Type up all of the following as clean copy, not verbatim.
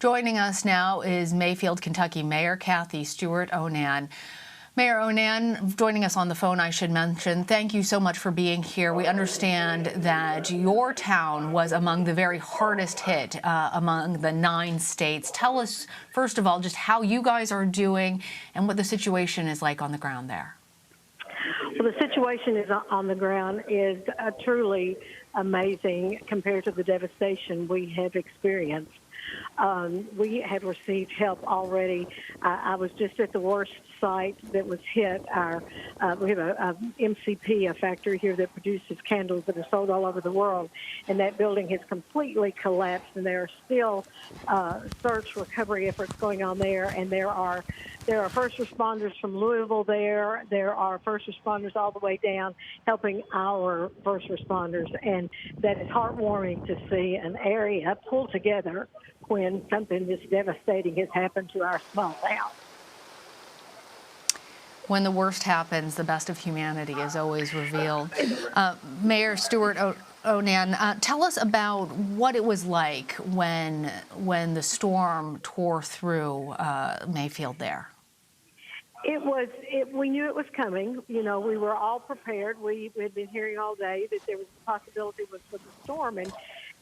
Joining us now is Mayfield, Kentucky Mayor Kathy Stewart-Onan. Mayor Onan, joining us on the phone, I should mention, thank you so much for being here. We understand that your town was among the very hardest hit among the 9 states. Tell us, first of all, just how you guys are doing and what the situation is like on the ground there. Well, the situation on the ground is truly amazing compared to the devastation we have experienced. We have received help already. I was just at the worst site that was hit. We have a MCP, a factory here that produces candles that are sold all over the world, and that building has completely collapsed, and there are still search recovery efforts going on there, and there are first responders from Louisville there. There are first responders all the way down helping our first responders, and that is heartwarming to see an area pull together when something this devastating has happened to our small town. When the worst happens, the best of humanity is always revealed. Mayor Stewart-Onan, tell us about what it was like when the storm tore through Mayfield there. We knew it was coming. You know, we were all prepared. We had been hearing all day that there was a possibility with the storm,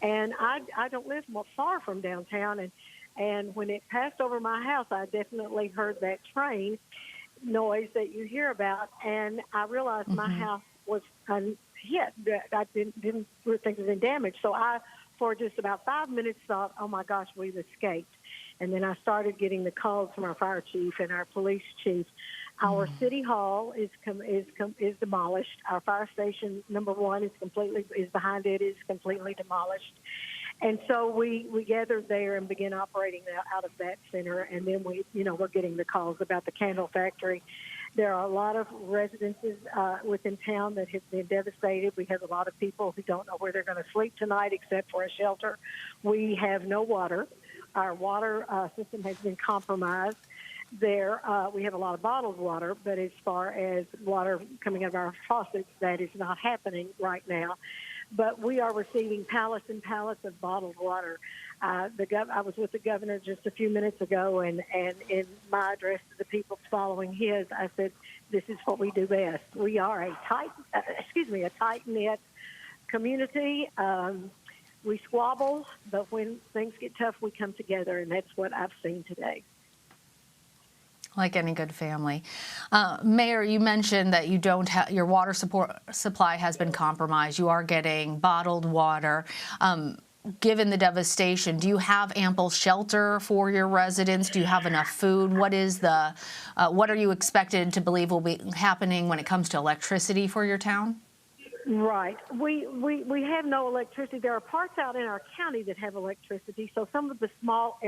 and I don't live far from downtown, and when it passed over my house, I definitely heard that train noise that you hear about, and I realized my house was hit. I didn't think it was in damage, so I, for just about 5 minutes, thought, oh my gosh, we've escaped. And then I started getting the calls from our fire chief and our police chief. Our city hall is demolished. Our fire station number 1 is behind it, is completely demolished. And so we gathered there and began operating out of that center. And then we're getting the calls about the candle factory. There are a lot of residences within town that have been devastated. We have a lot of people who don't know where they're going to sleep tonight except for a shelter. We have no water. Our water system has been compromised. There, we have a lot of bottled water, but as far as water coming out of our faucets, that is not happening right now. But we are receiving pallets and pallets of bottled water. I was with the governor just a few minutes ago, and in my address to the people following his, I said, "This is what we do best. We are a tight-knit community. We squabble, but when things get tough, we come together, and that's what I've seen today." Like any good family. Mayor, you mentioned that you don't have, your water supply has been compromised. You are getting bottled water. Given the devastation, do you have ample shelter for your residents? Do you have enough food? What are you expected to believe will be happening when it comes to electricity for your town? Right. We have no electricity. There are parts out in our county that have electricity. So some of the small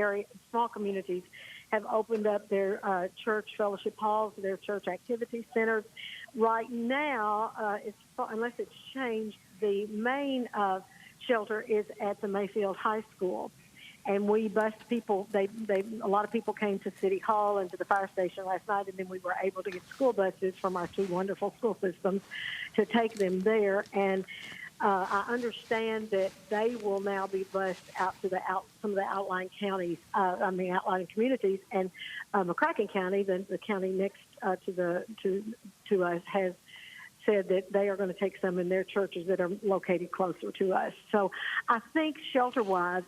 communities have opened up their church fellowship halls, their church activity centers. Right now, unless it's changed, the main shelter is at the Mayfield High School. And we bused people. A lot of people came to City Hall and to the fire station last night, and then we were able to get school buses from our 2 wonderful school systems to take them there. And I understand that they will now be bused out to some of the outlying counties, outlying communities. And McCracken County, the county next to us, has said that they are going to take some in their churches that are located closer to us. So I think shelter-wise,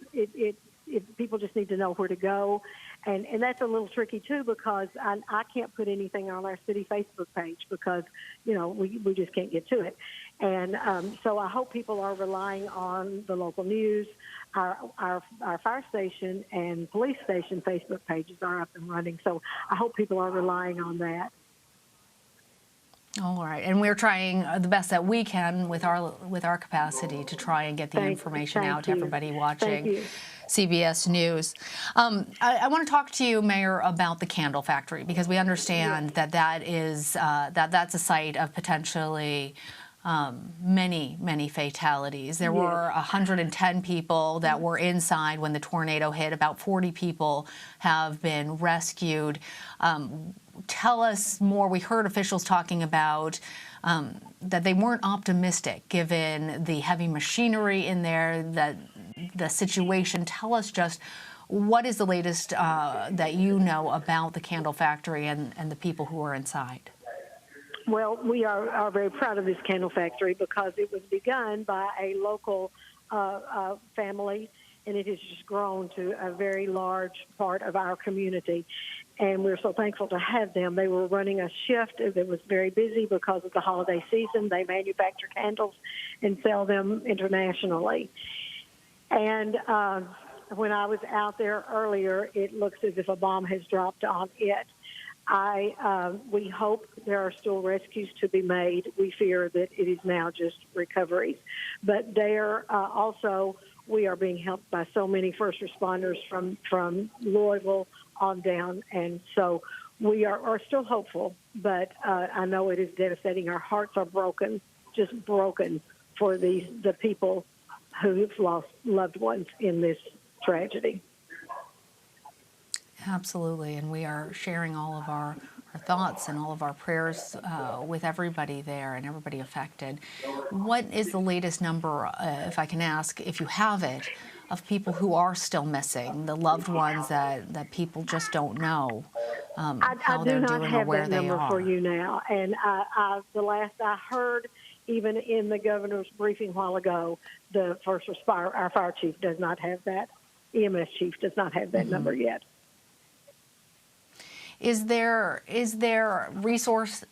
people just need to know where to go. And that's a little tricky, too, because I can't put anything on our city Facebook page because, we just can't get to it. And so I hope people are relying on the local news. Our fire station and police station Facebook pages are up and running. So I hope people are relying on that. All right, and we're trying the best that we can with our capacity to try and get the information out to everybody watching CBS News. I want to talk to you, Mayor, about the candle factory because we understand that that's a site of potentially many fatalities. There were 110 people that were inside when the tornado hit. About 40 people have been rescued. Tell us more. We heard officials talking about that they weren't optimistic given the heavy machinery in there, that the situation. Tell us just What is the latest that you know about the candle factory and the people who are inside? Well, we are very proud of this candle factory because it was begun by a local family, and it has just grown to a very large part of our community. And we're so thankful to have them. They were running a shift that was very busy because of the holiday season. They manufacture candles and sell them internationally. And when I was out there earlier, it looks as if a bomb has dropped on it. We hope there are still rescues to be made. We fear that it is now just recoveries. But there also, we are being helped by so many first responders from Louisville on down. And so we are still hopeful, but I know it is devastating. Our hearts are broken, just broken for the people who've lost loved ones in this tragedy. Absolutely, and we are sharing all of our thoughts and all of our prayers with everybody there and everybody affected. What is the latest number, if I can ask, if you have it, of people who are still missing, the loved ones that people just don't know how they're doing or where they are? I do not have that number for you now, and the last I heard, even in the governor's briefing a while ago, our fire chief does not have that. EMS chief does not have that number yet. Is there a resource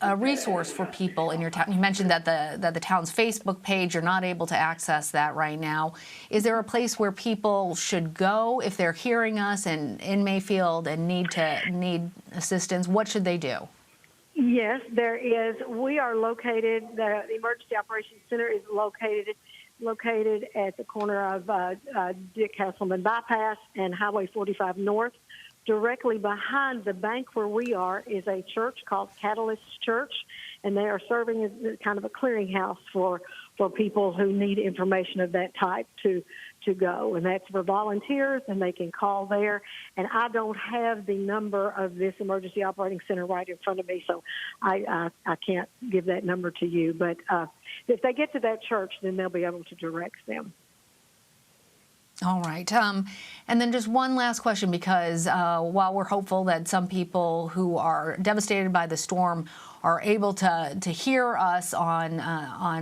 for people in your town? You mentioned that the town's Facebook page, you're not able to access that right now. Is there a place where people should go if they're hearing us and in Mayfield and need assistance? What should they do? Yes, there is. We are located. The Emergency Operations Center is located at the corner of Dick Hasselman Bypass and Highway 45 North. Directly behind the bank where we are is a church called Catalyst Church, and they are serving as kind of a clearinghouse for people who need information of that type to go. And that's for volunteers, and they can call there. And I don't have the number of this emergency operating center right in front of me, so I can't give that number to you. But if they get to that church, then they'll be able to direct them. All right. And then just one last question, because while we're hopeful that some people who are devastated by the storm are able to hear us on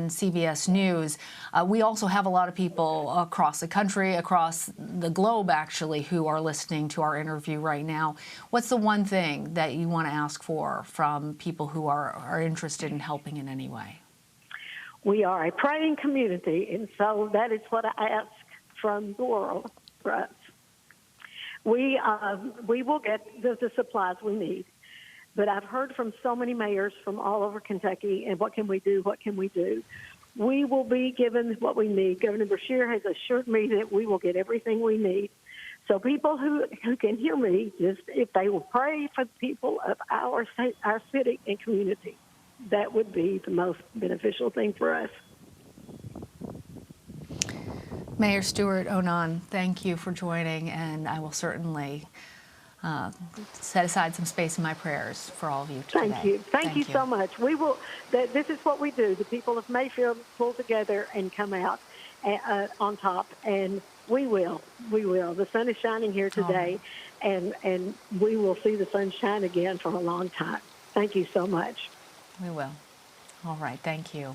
CBS News, we also have a lot of people across the country, across the globe, actually, who are listening to our interview right now. What's the one thing that you want to ask for from people who are interested in helping in any way? We are a praying community, and so that is what I ask from the world for us. We will get the supplies we need, but I've heard from so many mayors from all over Kentucky, and what can we do? What can we do? We will be given what we need. Governor Beshear has assured me that we will get everything we need. So people who can hear me, just if they will pray for the people of our city and community, that would be the most beneficial thing for us. Mayor Stewart Onan, thank you for joining, and I will certainly set aside some space in my prayers for all of you today. Thank you. Thank you so much. We will. This is what we do. The people of Mayfield pull together and come out on top, and we will. We will. The sun is shining here today, and we will see the sun shine again for a long time. Thank you so much. We will. All right. Thank you.